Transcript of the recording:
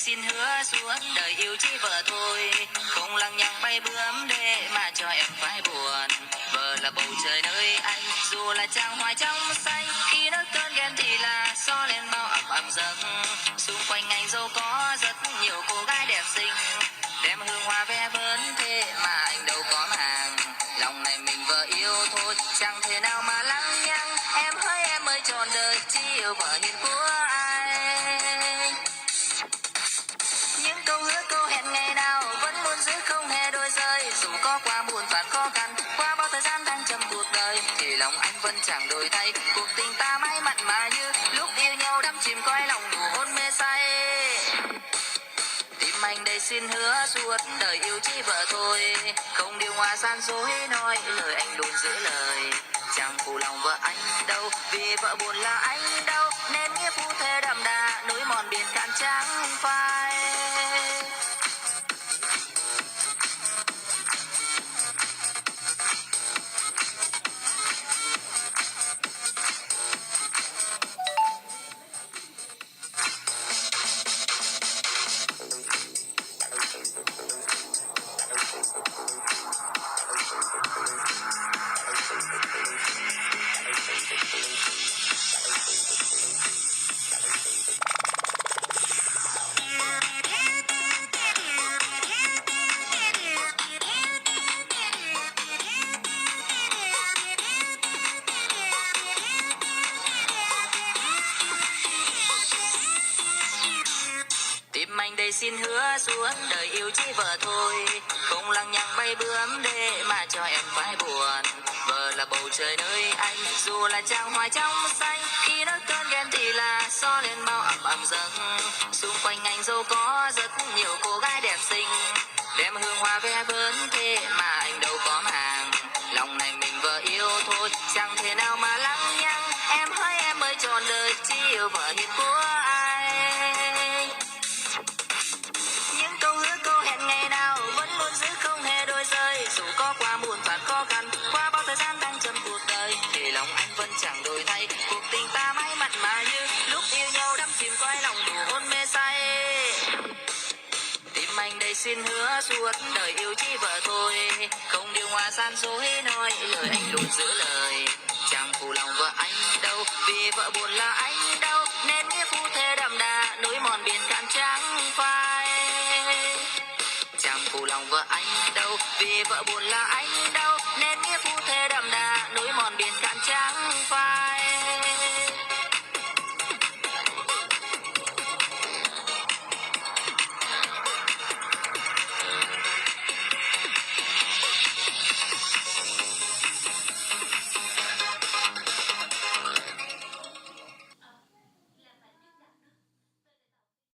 xin hứa suốt đời yêu chỉ vợ thôi, không lằng nhằng bay bướm để mà cho em phải buồn. Vợ là bầu trời nơi anh, dù là trang hoa trong xanh, khi nỗi cơn ghen thì là gió lên bao ẩm ẩm giấc. Xung quanh anh dâu có rất nhiều cô gái đẹp xinh, đem hương hoa ve vớn thế mà anh đâu có màng. Lòng này mình vợ yêu thôi, chẳng thể nào mà lăng nhăng. Em ơi trọn đời chỉ yêu vợ hiền của anh. Những câu hứa câu hẹn ngày nào vẫn luôn giữ không hề đôi rơi. Dù có qua muôn vàn khó khăn, qua bao thời gian thăng trầm cuộc đời, thì lòng anh vẫn chẳng đổi thay. Cuộc tình ta mãi mặn mà như lúc yêu nhau đắm chìm coi lòng đủ hôn mê say. Tim anh đây xin hứa suốt đời yêu chỉ vợ thôi, không điều hòa gian dối nói lời anh luôn giữ lời. Chẳng phụ lòng vợ anh đâu, vì vợ buồn là anh đâu, nên nghĩa phu thề đậm đà núi mòn biển cạn trắng phai. Tim anh đây xin hứa suốt đời yêu chỉ vợ thôi, không lằng nhằng bay bướm để mà cho em phải buồn. Vợ là bầu trời nơi anh, dù là trang hoa trong xanh, khi nỗi cơn ghen thì là gió lên bao ẩm ẩm giấc. Xung quanh anh dâu có rất nhiều cô gái đẹp xinh, đem hương hoa ve vớn thế mà anh đâu có màng. Lòng này mình vợ yêu thôi, chẳng thể nào mà lăng nhăng. Em ơi trọn đời chỉ yêu vợ hiền của anh. Những câu hứa câu hẹn ngày nào vẫn luôn giữ không hề đôi rơi. Dù có qua muôn vàn khó khăn, qua bao thời gian thăng trầm cuộc đời, thì lòng anh vẫn chẳng đổi thay. Cuộc tình ta mãi mặn mà như lúc yêu nhau đắm chìm coi lòng đủ hôn mê say. Tim anh đây xin hứa suốt đời yêu chỉ vợ thôi, không điều hòa gian dối nói lời anh luôn giữ lời. Chẳng phụ lòng vợ anh đâu, vì vợ buồn là anh đâu, nên nghĩa phu thề đậm đà núi mòn biển cạn trắng phai. Chẳng phụ lòng vợ anh đâu, vì vợ buồn là anh